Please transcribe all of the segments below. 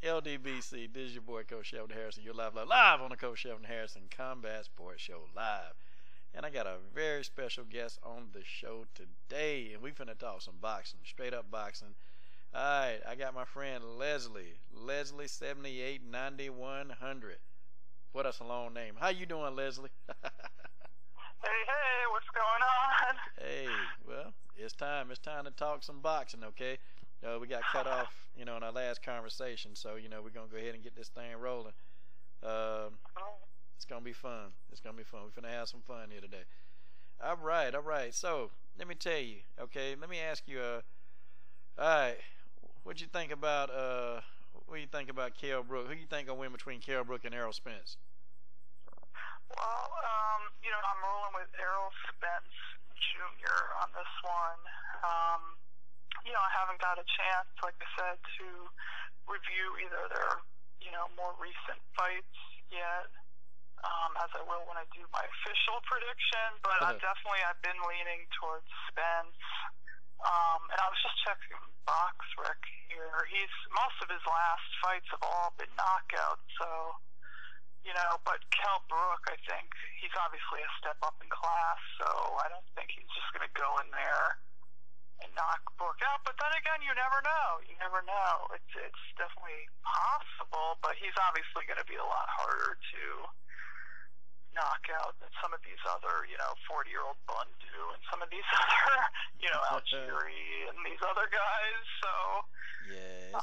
LDBC, this is your boy Coach Sheldon Harrison. You're live on the Coach Sheldon Harrison Combat Sports Show live. And I got a very special guest on the show today. And we finna talk some boxing, straight up boxing. Alright, I got my friend Leslie789100. What a long name. How you doing, Leslie? Hey, what's going on? Hey, well, it's time to talk some boxing, okay? We got cut off, in our last conversation, so, we're going to go ahead and get this thing rolling. It's going to be fun. We're going to have some fun here today. All right. So, let me tell you, okay? Let me ask you, all right, what you think about Kell Brook? Who you think will win between Kell Brook and Errol Spence? Well, I'm rolling with Errol Spence Jr. on this one. I haven't got a chance, like I said, to review either their, more recent fights yet, as I will when I do my official prediction. But I've been leaning towards Spence. And I was just checking BoxRec here. Most of his last fights have all been knockouts, so, but Kell Brook, I think, he's obviously a step up in class, so I don't think he's just going to go in there and knock Brook out. But then again, you never know. It's definitely possible, but he's obviously going to be a lot harder to knock out than some of these other, 40-year-old Bundu and some of these other, Algieri and these other guys. So yeah,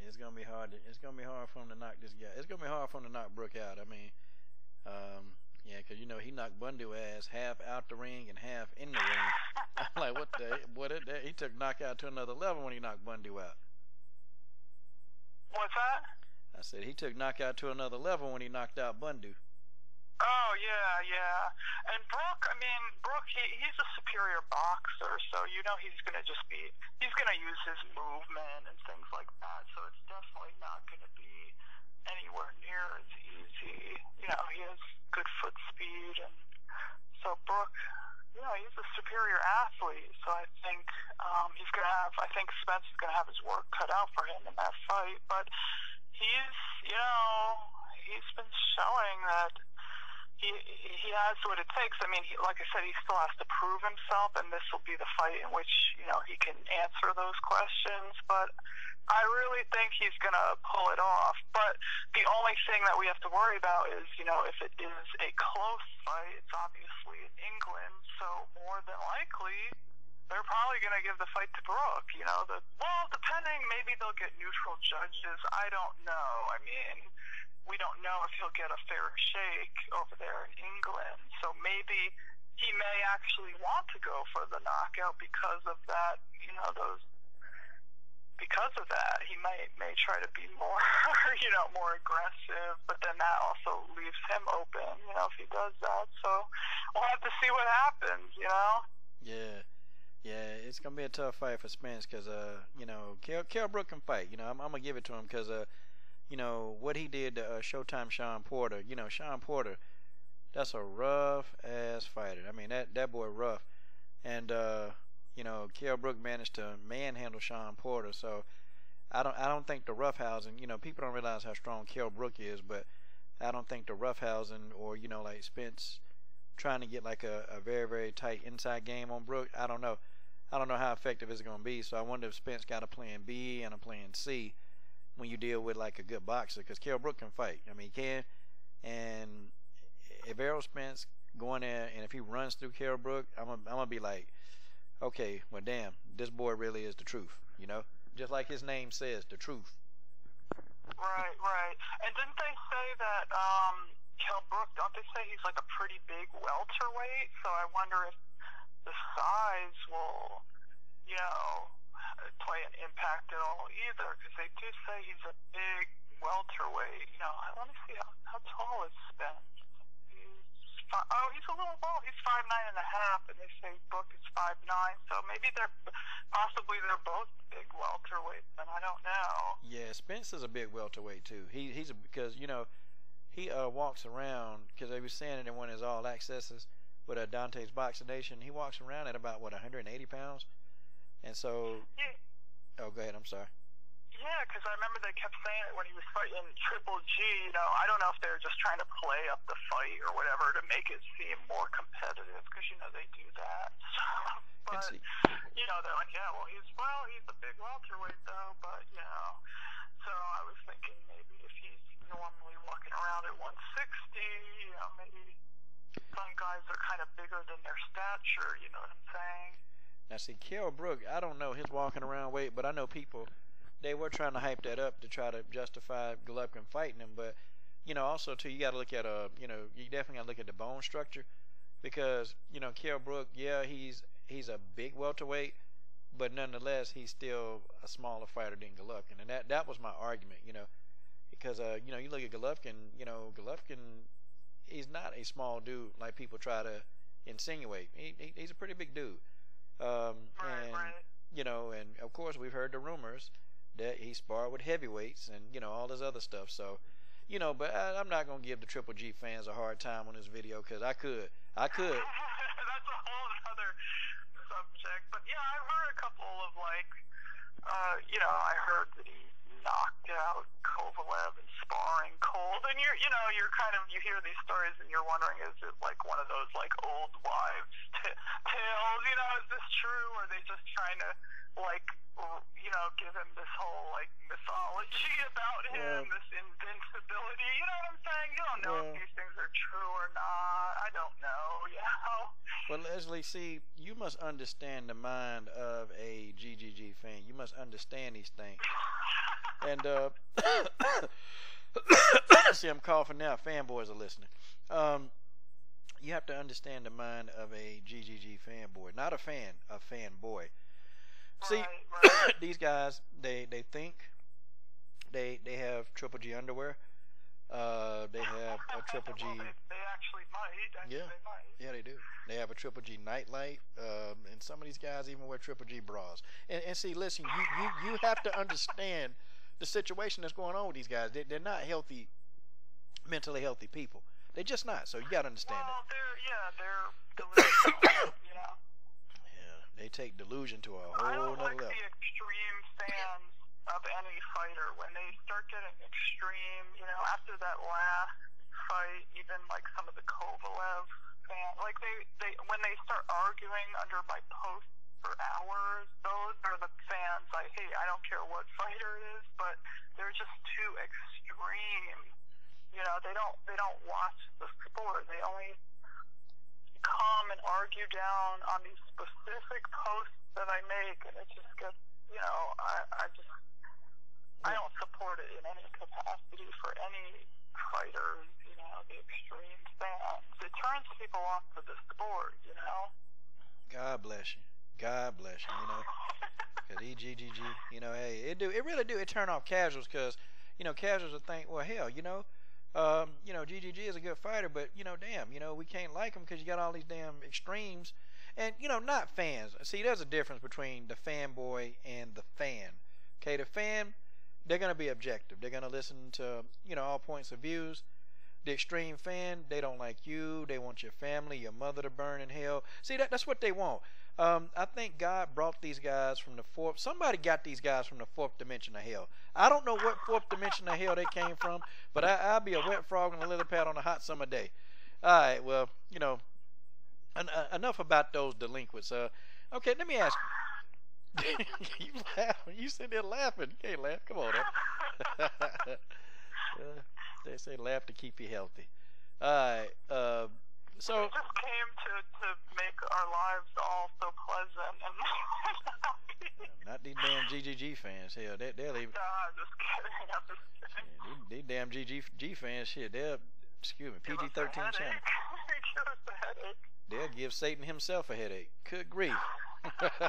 it's gonna be hard. It's gonna be hard for him to knock this guy. It's gonna be hard for him to knock Brook out. I mean, yeah, because he knocked Bundu ass half out the ring and half in the ring. I'm like, what the? What? He took knockout to another level when he knocked Bundu out. What's that? I said he took knockout to another level when he knocked out Bundu. Oh, yeah. And Brook, he's a superior boxer, so he's going to he's going to use his movement and things like that, so it's definitely not going to be anywhere near as easy. He has good foot speed, and so Brook, he's a superior athlete, so I think I think Spence is going to have his work cut out for him in that fight, but he's been showing that he has what it takes. I mean, like I said, he still has to prove himself, and this will be the fight in which, he can answer those questions. But I really think he's going to pull it off. But the only thing that we have to worry about is, if it is a close fight, it's obviously in England, so more than likely they're probably going to give the fight to Brook. Depending, maybe they'll get neutral judges. I don't know. I mean, we don't know if he'll get a fair shake over there in England. So maybe he may actually want to go for the knockout because of that, because of that. He may try to be more, more aggressive, but then that also leaves him open, if he does that. So we'll have to see what happens, Yeah, it's going to be a tough fight for Spence because, Kell Brook can fight. I'm going to give it to him because, what he did to Showtime Sean Porter. Sean Porter, that's a rough ass fighter. I mean, that boy rough. And Kell Brook managed to manhandle Sean Porter. So I don't think the roughhousing, people don't realize how strong Kell Brook is, but I don't think the roughhousing or like Spence trying to get like a very, very tight inside game on Brook. I don't know how effective it's going to be. So I wonder if Spence got a plan B and a plan C when you deal with like a good boxer, because Kell Brook can fight. I mean, he can. And if Errol Spence go in there and if he runs through Kell Brook, I'm gonna be like, okay, well, damn, this boy really is the truth. Just like his name says, the truth. Right. And didn't they say that Kell Brook? Don't they say he's like a pretty big welterweight? So I wonder if the size will, play an impact at all either, because they do say he's a big welterweight. Let me see how tall is Spence. He's a little low. He's 5'9.5", and they say Brook is 5'9". So maybe they're both big welterweights, and I don't know. Yeah, Spence is a big welterweight too. Because he walks around, because they were saying it in one of his all accesses with Dante's Boxing Nation. He walks around at about 180 pounds. And so, Yeah. oh, go ahead. I'm sorry. Yeah, because I remember they kept saying it when he was fighting Triple G. You know, I don't know if they were just trying to play up the fight or whatever to make it seem more competitive, because you know they do that. But you know, they're like, yeah, well, he's a big welterweight though. But you know, so I was thinking maybe if he's normally walking around at 160, you know, maybe some guys are kind of bigger than their stature. You know what I'm saying? Now see, Kell Brook, I don't know his walking around weight, but I know people, they were trying to hype that up to try to justify Golovkin fighting him. But you know, also too, you got to look at you know, you definitely got to look at the bone structure, because you know, Kell Brook, yeah, he's a big welterweight, but nonetheless, he's still a smaller fighter than Golovkin, and that was my argument, you know, because you know, you look at Golovkin, you know, Golovkin, he's not a small dude like people try to insinuate. He's a pretty big dude. And you know, and of course we've heard the rumors that he sparred with heavyweights and you know all this other stuff. So, you know, but I'm not gonna give the Triple G fans a hard time on this video, because I could. That's a whole other subject. But yeah, I've heard a couple of like, you know, I heard that he knocked out Kovalev in sparring cold, and you hear these stories and you're wondering, is it like one of those like old wives tales, you know, is this true, or are they just trying to like, you know, give him this whole like mythology about him, this invincibility, you know what I'm saying? You don't know if these things are true or not. I don't know, you know. Well, Leslie, see, you must understand the mind of a GGG fan. You must understand these things. And see, I'm coughing now. Fanboys are listening. You have to understand the mind of a GGG fanboy, not a fan, a fanboy. See, these guys, they think they have Triple G underwear. They have a Triple G. Well, they actually might. Yeah, they might. Yeah, they do. They have a Triple G nightlight, and some of these guys even wear Triple G bras. And see, listen, you have to understand the situation that's going on with these guys. They're not healthy, mentally healthy people. They're just not. So you got to understand that. They're delusional, you know. Yeah, they take delusion to a whole I don't nother like level. the extreme fans of any fighter when they start getting extreme. You know, after that last fight, even like some of the Kovalev fans, like they when they start arguing under my posts for hours, those are the fans I hate. I don't care what fighter it is, but they're just too extreme. You know, they don't watch the sport. They only come and argue down on these specific posts that I make, and it just gets, you know, I don't support it in any capacity for any fighters, you know, the extreme fans. It turns people off to the sport, you know. God bless you. God bless you, you know. Because GGG, you know, hey, it really do. It turn off casuals, because, you know, casuals will think, well, hell, you know, GGG is a good fighter, but, you know, damn, you know, we can't like him because you got all these damn extremes. And, you know, not fans. See, there's a difference between the fanboy and the fan. Okay, the fan, they're going to be objective. They're going to listen to, you know, all points of views. The extreme fan, they don't like you. They want your family, your mother to burn in hell. See, that's what they want. I think God brought these guys from the fourth. Somebody got these guys from the fourth dimension of hell. I don't know what fourth dimension of hell they came from, but I'll be a wet frog and a lily pad on a hot summer day. All right, well, you know, enough about those delinquents. Okay, let me ask you. You laughing? You sitting there laughing? You can't laugh. Come on, they say laugh to keep you healthy. All right. So it just came to make our lives all so pleasant and not these damn GGG fans. Hell, they'll even. No, I'm just kidding. I'm just kidding. Yeah, these damn GGG fans, shit, they'll, excuse me, PG-13 channel. Give us a headache. They'll give Satan himself a headache. Good grief. Well,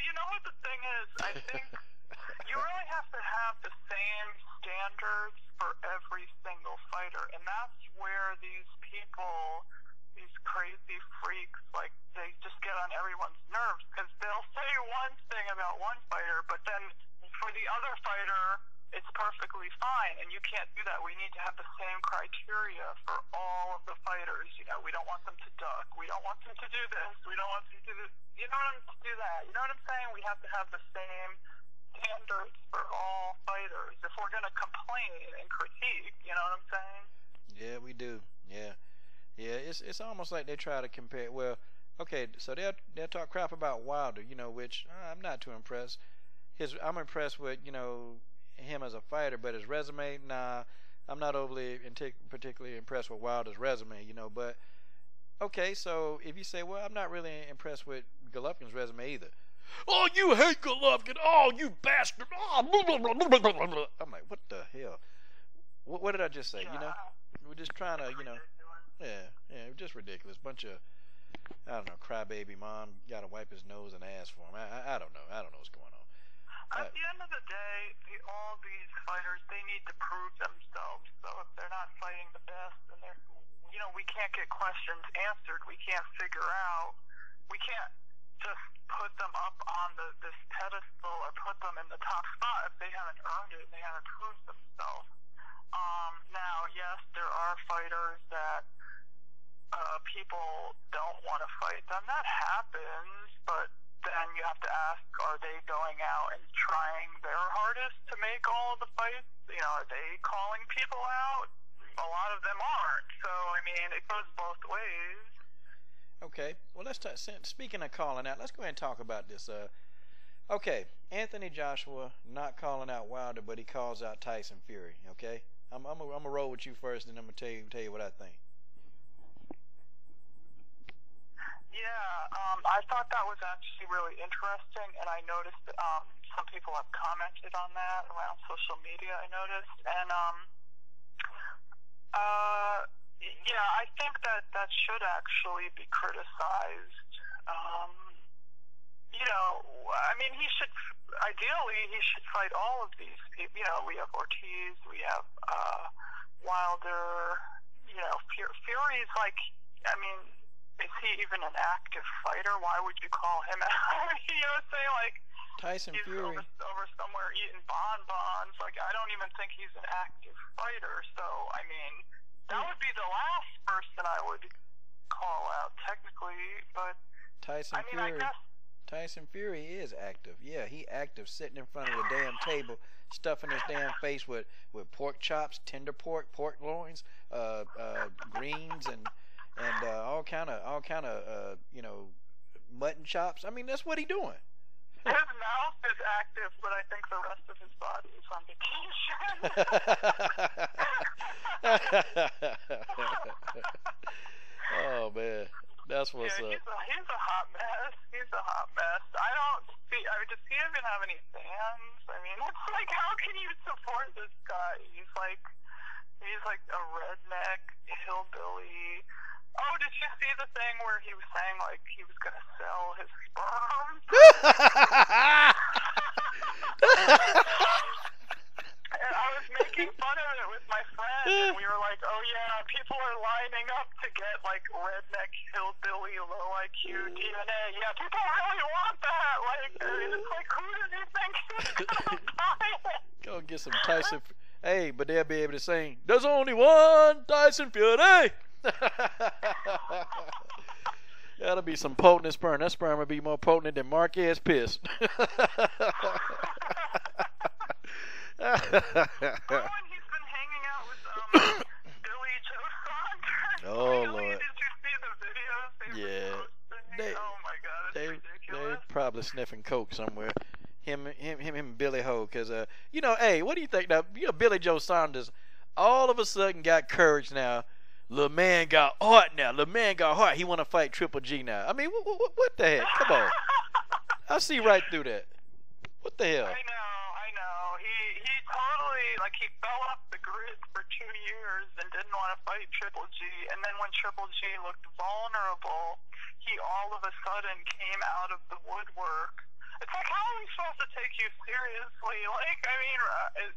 you know what the thing is? I think you really have to have the same standards for every single fighter, and that's where these people, these crazy freaks, like, they just get on everyone's nerves, because they'll say one thing about one fighter, but then for the other fighter, it's perfectly fine, and you can't do that. We need to have the same criteria for all of the fighters. You know, we don't want them to duck. We don't want them to do this. We don't want them to do, you know what I'm to do that. You know what I'm saying? We have to have the same standards for all fighters if we're going to complain and critique. You know what I'm saying? Yeah, we do. Yeah. It's almost like they try to compare. Well, okay, so they'll talk crap about Wilder, you know, which I'm not too impressed. I'm impressed with, you know, him as a fighter, but his resume, nah, I'm not overly particularly impressed with Wilder's resume, you know. But okay, so if you say, well, I'm not really impressed with Golovkin's resume either. Oh, you hate Golovkin! Oh, you bastard! Oh, blah, blah, blah, blah, blah, blah. I'm like, what the hell? What did I just say? You know, we're just trying to, you know. Yeah, just ridiculous. Bunch of, I don't know, crybaby mom got to wipe his nose and ass for him. I don't know. I don't know what's going on. At the end of the day, all these fighters, they need to prove themselves. So if they're not fighting the best, and they're, you know, we can't get questions answered. We can't figure out. We can't just put them up on this pedestal or put them in the top spot if they haven't earned it and they haven't proved themselves. Now, yes, there are fighters that people don't want to fight them. That happens, but then you have to ask, are they going out and trying their hardest to make all of the fights? You know, are they calling people out? A lot of them aren't. So, I mean, it goes both ways. Okay, well, let's talk. Speaking of calling out, let's go ahead and talk about this. Okay, Anthony Joshua not calling out Wilder, but he calls out Tyson Fury. Okay, I'm gonna roll with you first, and I'm gonna tell you what I think. Yeah, I thought that was actually really interesting, and I noticed some people have commented on that around social media, I noticed. And, yeah, I think that should actually be criticized. You know, I mean, ideally, he should fight all of these people. You know, we have Ortiz, we have Wilder, you know, Fury's like, I mean, is he even an active fighter? Why would you call him out? You know what I'm saying? Like, Tyson Fury over somewhere eating bonbons. Like, I don't even think he's an active fighter. So, I mean, that would be the last person I would call out technically. But Tyson Fury. I guess Tyson Fury is active. Yeah, he active, sitting in front of the damn table, stuffing his damn face with pork chops, tender pork, pork loins, greens, and all kind of you know, mutton chops. I mean, that's what he doing. His mouth is active, but I think the rest of his body is on vacation. Oh man, that's what's up. He's a hot mess. He's a hot mess. I don't see. I mean, does he even have any fans? I mean, it's like, how can you support this guy? He's like a redneck hillbilly. Oh, did you see the thing where he was saying, like, he was going to sell his sperm? And I was making fun of it with my friend, and we were like, oh, yeah, people are lining up to get, like, redneck, hillbilly, low IQ DNA. Yeah, people really want that. Like, it's like, who does he think is going to buy it? Go get some Tyson. Hey, but they'll be able to sing, there's only one Tyson Fury. That'll be some potent sperm. That sperm will be more potent than Marquez piss. Oh, and he's been hanging out with Billy Joe Saunders. Oh, really? Lord. Did you see the videos? Yeah. Oh my God, it's ridiculous. They probably sniffing coke somewhere. Him and Billy Ho, because you know, hey, what do you think now? You know, Billy Joe Saunders all of a sudden got courage now. Little man got heart now. Little man got heart. He want to fight Triple G now. I mean, what the heck? Come on. I see right through that. What the hell? I know. He totally, like, he fell off the grid for 2 years and didn't want to fight Triple G. And then when Triple G looked vulnerable, he all of a sudden came out of the woodwork. It's like, how are we supposed to take you seriously? Like, I mean,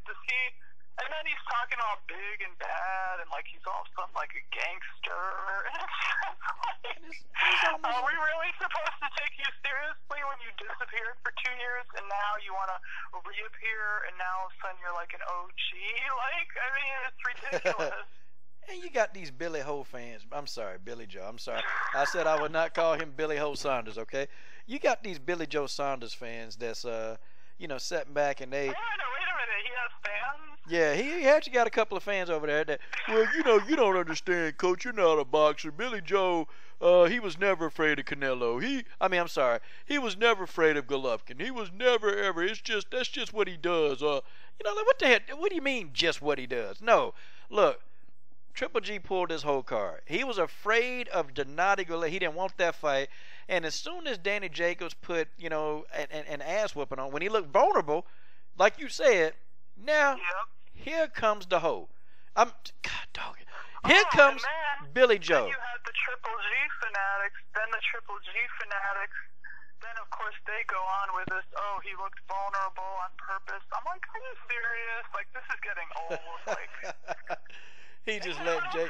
does he... And then he's talking all big and bad, and like he's all some like a gangster. And it's like, are we really supposed to take you seriously when you disappeared for 2 years, and now you want to reappear, and now all of a sudden you're like an OG? Like, I mean, it's ridiculous. And you got these Billy Ho fans. I'm sorry, Billy Joe. I'm sorry. I said I would not call him Billy Ho Saunders, okay? You got these Billy Joe Saunders fans that's, sitting back and they... Wait a minute. He has fans? Yeah, he actually got a couple of fans over there that, well, you don't understand, Coach. You're not a boxer. Billy Joe, he was never afraid of Canelo. I'm sorry. He was never afraid of Golovkin. He was never, ever. That's just what he does. Like, what the heck? What do you mean just what he does? No, look. Triple G pulled his whole card. He was afraid of Donati Golovkin. He didn't want that fight. And as soon as Danny Jacobs put, an ass whooping on, when he looked vulnerable, like you said, now here comes the hoe. God dog it. Here comes Billy Joe. Then you had the Triple G fanatics, then the Triple G fanatics. Then, of course, they go on with this, oh, he looked vulnerable on purpose. I'm like, are you serious? Like, this is getting old. Like... He just let Jake.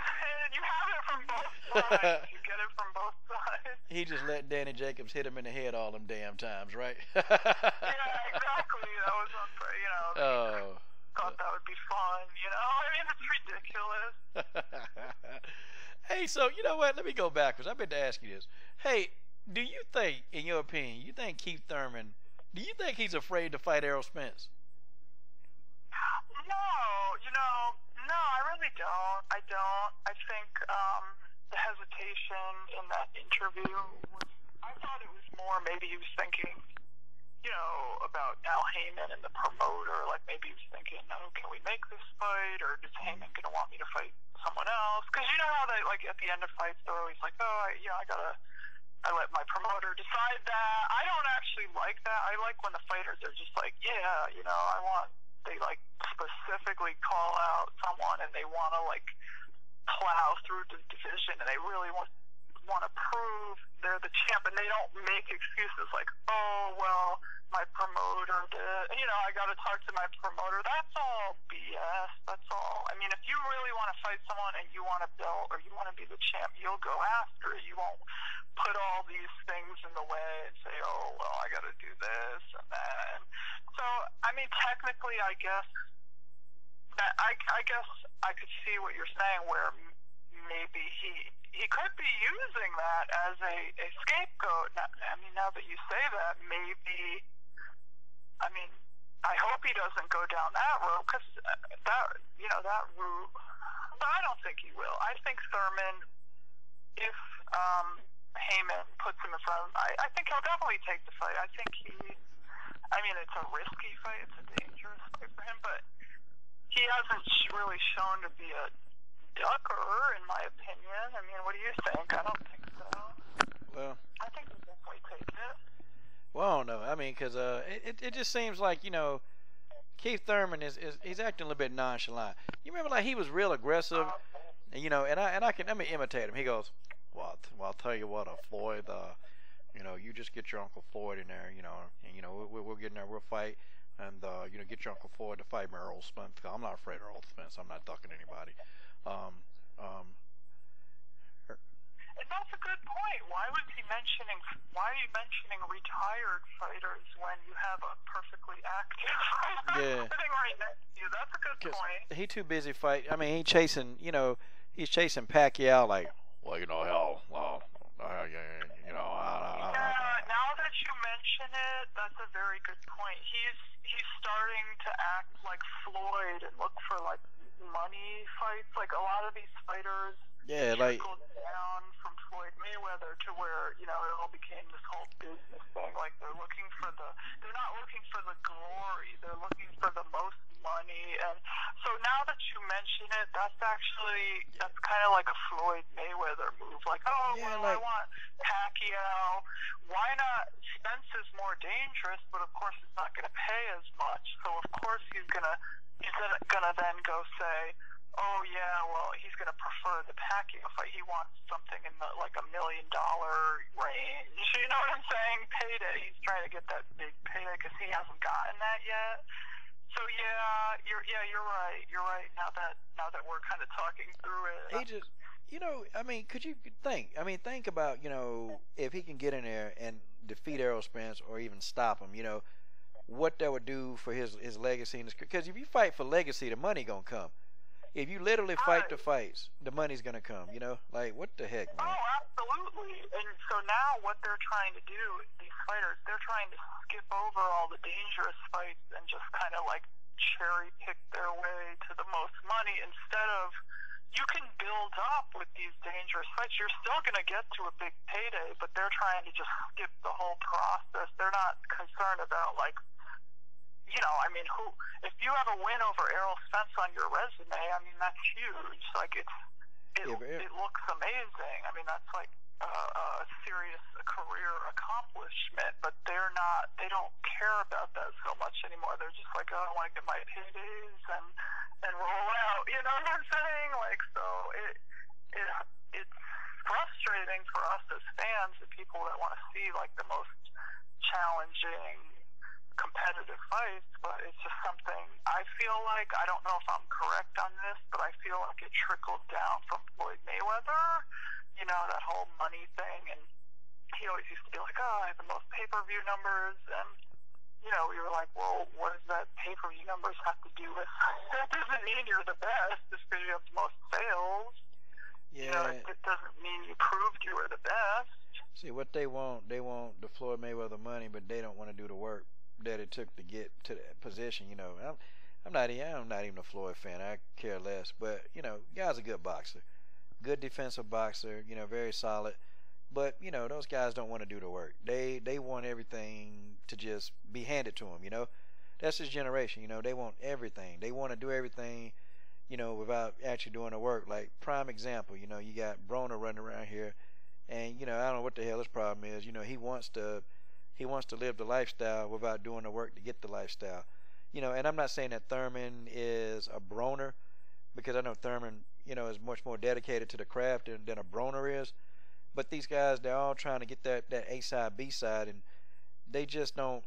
You have it from both sides. You get it from both sides. He just let Danny Jacobs hit him in the head all them damn times, right? Yeah, exactly. That was thought that would be fun. I mean, it's ridiculous. Hey, so you know what? Let me go backwards. I've been to ask you this. Hey, do you think, in your opinion, Keith Thurman? Do you think he's afraid to fight Errol Spence? No, I really don't. I don't. I think the hesitation in that interview I thought it was more maybe he was thinking, about Al Heyman and the promoter. Like maybe he was thinking, oh, can we make this fight, or is Heyman going to want me to fight someone else? Because you know how they like at the end of fights they're always like, oh, I let my promoter decide that. I don't actually like that. I like when the fighters are just like, they like specifically call out someone and they want to like plow through the division and they really want to prove they're the champ, and they don't make excuses like, oh, well, my promoter did. I got to talk to my promoter. That's all BS. That's all. I mean, if you really want to fight someone and you want a belt or you want to be the champ, you'll go after it. You won't put all these things in the way and say, oh, well, I got to do this and that. So, I mean, technically, I guess I could see what you're saying, where maybe he could be using that as a scapegoat. Now that you say that, maybe, I hope he doesn't go down that road, because that route, but I don't think he will. I think Thurman, if Heyman puts him in front of him, I think he'll definitely take the fight. I think it's a risky fight, it's a dangerous fight for him, but he hasn't really shown to be a ducker, in my opinion. I mean, what do you think? I don't think so. Well, I think he'll definitely take it. Well, I don't know. I mean, because it just seems like, Keith Thurman he's acting a little bit nonchalant. You remember, like, he was real aggressive, and let me imitate him. He goes, well, I'll tell you what, Floyd, you just get your Uncle Floyd in there, and we'll get in there, we'll fight, and get your Uncle Floyd to fight me, Errol Spence. I'm not afraid of Errol Spence. I'm not ducking anybody. And that's a good point. Why are you mentioning retired fighters when you have a perfectly active fighter sitting right next to you? That's a good point. He's too busy fighting. I mean, he's chasing Pacquiao like, well, hell, well, now that you mention it, that's a very good point. He's starting to act like Floyd and look for like money fights. Like a lot of these fighters trickled down from Floyd Mayweather to where it all became this whole business thing. Like they're not looking for the glory, they're looking for the most money. And so now that you mention it, that's kind of like a Floyd Mayweather move. Like, I want Pacquiao. Why not? Spence is more dangerous, but of course it's not going to pay as much. So of course he's gonna then go say, oh yeah, well, he's gonna prefer the Pacquiao fight. He wants something in the like $1 million range. You know what I'm saying? Payday. He's trying to get that big payday because he hasn't gotten that yet. So you're right. You're right. Now that we're kind of talking through it. He just, I mean, could you think? I mean, think about, if he can get in there and defeat Errol Spence or even stop him, what that would do for his legacy. Because if you fight for legacy, the money gonna come. If you literally fight the fights, the money's gonna come. Like what the heck, man? Oh, absolutely. And so now what they're trying to do, these fighters, they're trying to skip over all the dangerous fights and just kind of like cherry pick their way to the most money instead of. You can build up with these dangerous fights. You're still going to get to a big payday, but they're trying to just skip the whole process. They're not concerned about, like, I mean, if you have a win over Errol Spence on your resume, I mean, that's huge. Like, it looks amazing. I mean, that's like a serious career accomplishment, but they don't care about that so much anymore. They're just like, oh, I want to get my paydays and roll out. You know what I'm saying? Like, so it's frustrating for us as fans and people that want to see like the most challenging competitive fights, but it's just something I feel like, I don't know if I'm correct on this, but I feel like it trickled down from Floyd Mayweather, that whole money thing, and he always used to be like, oh, I have the most pay-per-view numbers, and we were like, well, what does that pay-per-view numbers have to do with? That doesn't mean you're the best just because you have the most sales. Yeah. It doesn't mean you proved you were the best. See, what they want the Floyd Mayweather money, but they don't want to do the work that it took to get to that position. I'm not even a Floyd fan. I care less. But guy's a good boxer, good defensive boxer. Very solid. But those guys don't want to do the work. They want everything to just be handed to them. That's his generation. They want everything. They want to do everything. Without actually doing the work. Like prime example. You got Broner running around here, and I don't know what the hell his problem is. He wants to live the lifestyle without doing the work to get the lifestyle. And I'm not saying that Thurman is a Broner, because I know Thurman, is much more dedicated to the craft than a Broner is. But these guys, they're all trying to get that A side, B side, and they just don't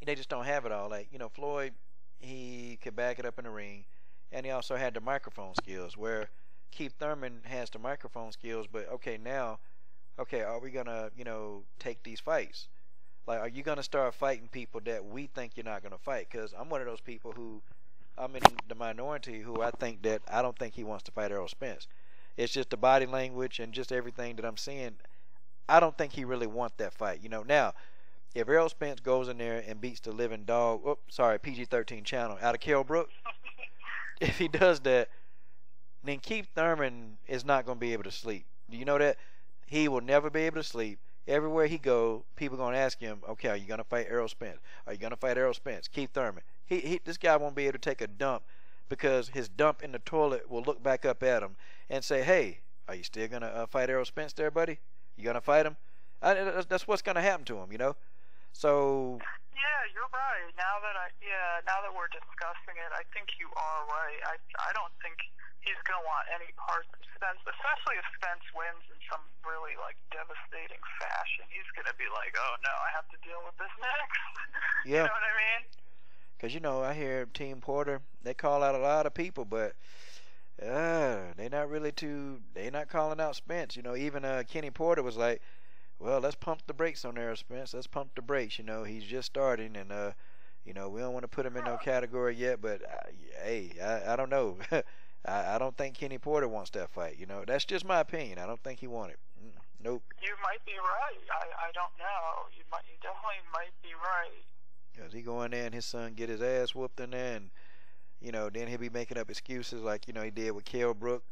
have it all. Like, Floyd, he could back it up in the ring, and he also had the microphone skills, where Keith Thurman has the microphone skills, but are we gonna, take these fights? Like, are you gonna start fighting people that we think you're not gonna fight? Because I'm one of those people who, I'm in the minority who I don't think he wants to fight Errol Spence. It's just the body language and just everything that I'm seeing. I don't think he really wants that fight. Now, if Errol Spence goes in there and beats the living dog, PG-13 channel, out of Kell Brook, if he does that, then Keith Thurman is not going to be able to sleep. Do you know that? He will never be able to sleep. Everywhere he goes, people are going to ask him, okay, are you going to fight Errol Spence? Are you going to fight Errol Spence? Keith Thurman. This guy won't be able to take a dump, because his dump in the toilet will look back up at him and say, hey, are you still going to fight Errol Spence there, buddy? You going to fight him? That's what's going to happen to him, So... Yeah, you're right. Now that we're discussing it, I think you are right. I don't think he's going to want any parts of Spence, especially if Spence wins in some really, like, devastating fashion. He's going to be like, oh, no, I have to deal with this next. Yeah. You know what I mean? Because, I hear Team Porter, they call out a lot of people, but they're not calling out Spence. Even Kenny Porter was like, well, let's pump the brakes on Errol Spence. Let's pump the brakes. He's just starting, and we don't want to put him in no category yet. But hey, I don't know. I don't think Kenny Porter wants that fight. That's just my opinion. I don't think he wanted. Nope. You might be right. I don't know. You definitely might be right. Because he go in there and his son get his ass whooped in there, and then he'll be making up excuses like he did with Kell Brook.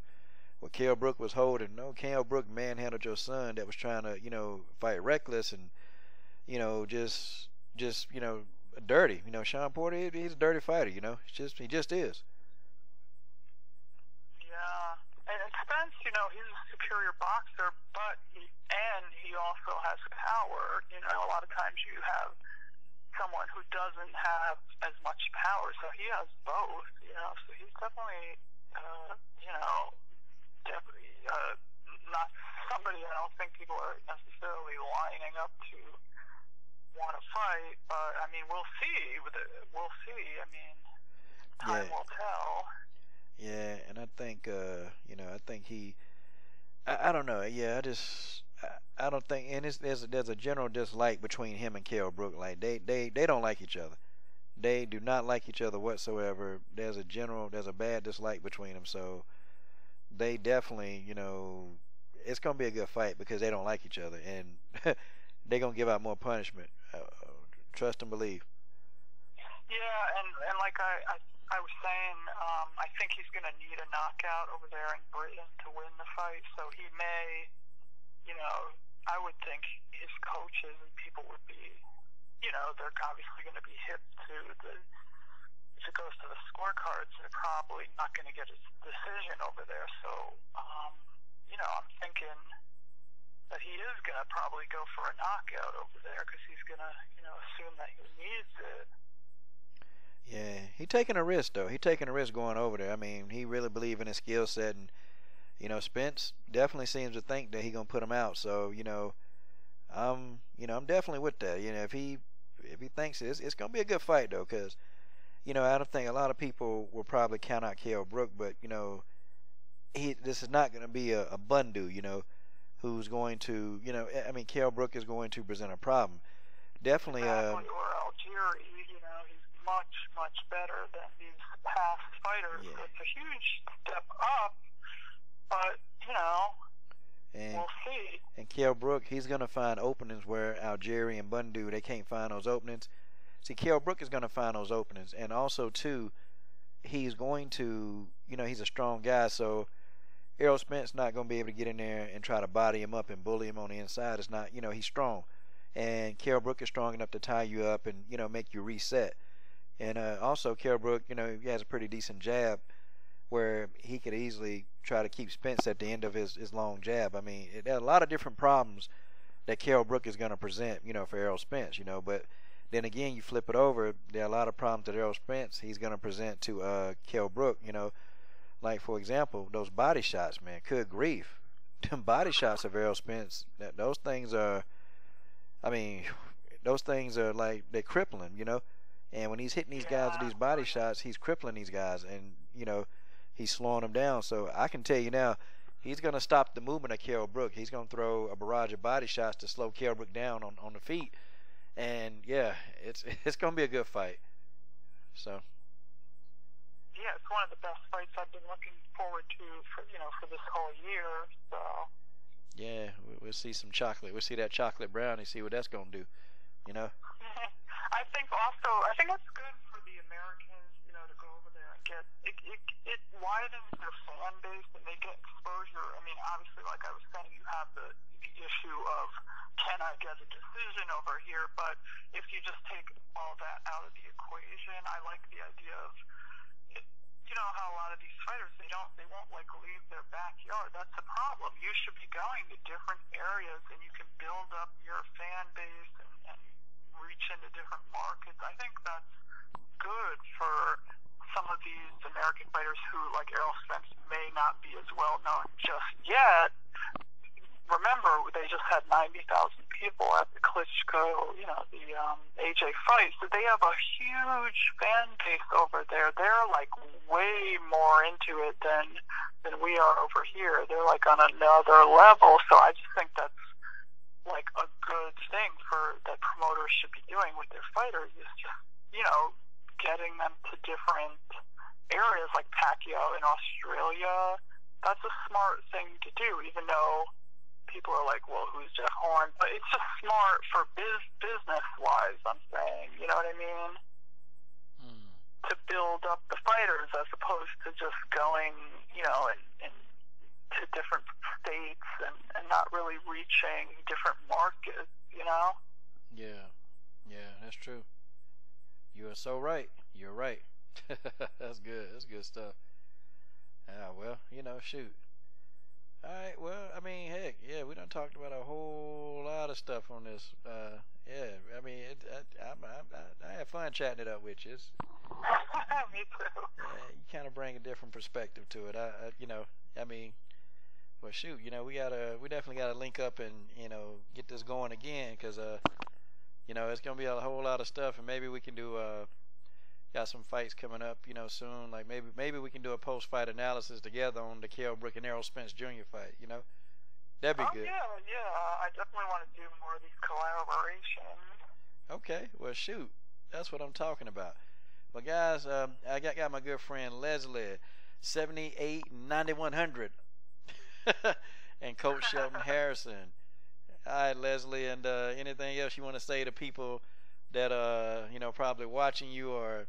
What Kell Brook was holding. No, Kell Brook manhandled your son that was trying to, fight reckless and, just dirty. Sean Porter, he's a dirty fighter. He just is. Yeah, and Spence, he's a superior boxer, but he also has power. A lot of times you have someone who doesn't have as much power, so he has both. So he's definitely, definitely not somebody I don't think people are necessarily lining up to want to fight, but I mean, we'll see. We'll see. I mean, time will tell. Yeah, and I think I think I don't know. Yeah, I don't think, and there's a general dislike between him and Kell Brook. Like they don't like each other. They do not like each other whatsoever. There's a bad dislike between them. So they definitely, it's gonna be a good fight because they don't like each other, and they're gonna give out more punishment. Trust and believe. Yeah, and like I was saying, I think he's going to need a knockout over there in Britain to win the fight. So he may, I would think his coaches and people would be, they're obviously going to be hip to if it goes to the scorecards, they're probably not going to get a decision over there. So, I'm thinking that he is going to probably go for a knockout over there because he's going to, assume that he needs it. Yeah, he taking a risk though. He taking a risk going over there. I mean, he really believe in his skill set, and Spence definitely seems to think that he gonna put him out. So I'm definitely with that. If he thinks it's gonna be a good fight though, because I don't think a lot of people will probably count out Kell Brook, but this is not gonna be a Bundu, who's going to I mean, Kell Brook is going to present a problem. Definitely. Exactly, or Algieri, much better than these past fighters. Yeah. It's a huge step up, but we'll see. And Kell Brook, he's gonna find openings where Algieri and Bundu, they can't find those openings. See, Kell Brook is gonna find those openings, and also too, he's going to, he's a strong guy, so Errol Spence not gonna be able to get in there and try to body him up and bully him on the inside. It's not, he's strong, and Kell Brook is strong enough to tie you up and make you reset. And also, Kell Brook, he has a pretty decent jab where he could easily try to keep Spence at the end of his long jab. I mean, there are a lot of different problems that Kell Brook is going to present, for Errol Spence, But then again, you flip it over, there are a lot of problems that Errol Spence, he's going to present to Kell Brook, Like, for example, those body shots, man. Good grief. Them body shots of Errol Spence, those things are, like, they're crippling, And when he's hitting these guys with these body shots, he's crippling these guys, and he's slowing them down. So I can tell you now, he's going to stop the movement of Kell Brook. He's going to throw a barrage of body shots to slow Kell Brook down on the feet, and yeah, it's going to be a good fight. So. Yeah, it's one of the best fights I've been looking forward to for this whole year. So. Yeah, we'll see some chocolate. We'll see that chocolate brownie. See what that's going to do. I think it's good for the Americans, to go over there and get it widens their fan base and they get exposure. I mean, obviously, like I was saying, you have the issue of can I get a decision over here? But if you just take all that out of the equation, I like the idea of how a lot of these fighters they won't like leave their backyard. That's the problem. You should be going to different areas and you can build up your fan base and reach into different markets. I think that's good for some of these American fighters who, like Errol Spence, may not be as well known just yet. Remember, they just had 90,000 people at the Klitschko, the AJ fight. So they have a huge fan base over there. They're like way more into it than we are over here. They're like on another level. So I just think that's like a good thing that promoters should be doing with their fighters is just, getting them to different areas like Pacquiao in Australia. That's a smart thing to do, even though people are like, well, who's Jeff Horn? But it's just smart for business-wise, I'm saying. You know what I mean? To build up the fighters as opposed to just going, and to different states and not really reaching different markets, Yeah, that's true. You are so right. You're right. That's good. That's good stuff. Well, shoot. All right. Well, I mean, heck, yeah, we done talked about a whole lot of stuff on this. Yeah, I mean, I had fun chatting it up with you. Me too. Yeah, you kind of bring a different perspective to it. Well, shoot, we definitely gotta link up and get this going again, because You know, it's gonna be a whole lot of stuff, and maybe we can do got some fights coming up, you know, soon. Like maybe we can do a post-fight analysis together on the Kell Brook and Errol Spence Jr. fight. You know, that'd be good. Yeah. I definitely want to do more of these collaborations. Okay, well shoot, that's what I'm talking about. But guys, I got my good friend Leslie789100 and Coach Shelton Harrison. All right, Leslie, and anything else you want to say to people that you know, probably watching you or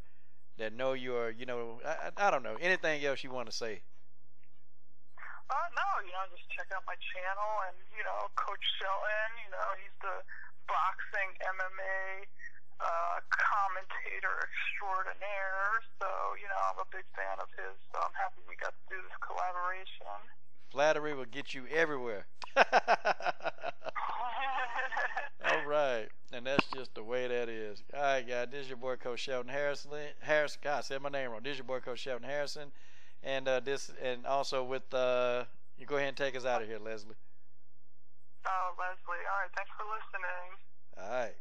that know you, or you know, I don't know, anything else you want to say? No, you know, just check out my channel, and you know, Coach Shelton, you know, he's the boxing MMA commentator extraordinaire. So you know, I'm a big fan of his. So I'm happy we got to do this collaboration. Flattery will get you everywhere. All right, and that's just the way that is. All right, guys, this is your boy Coach Shelton Harrison. God, I said my name wrong. This is your boy Coach Shelton Harrison, and and also with you go ahead and take us out of here, Leslie. Oh, Leslie. All right, thanks for listening. All right.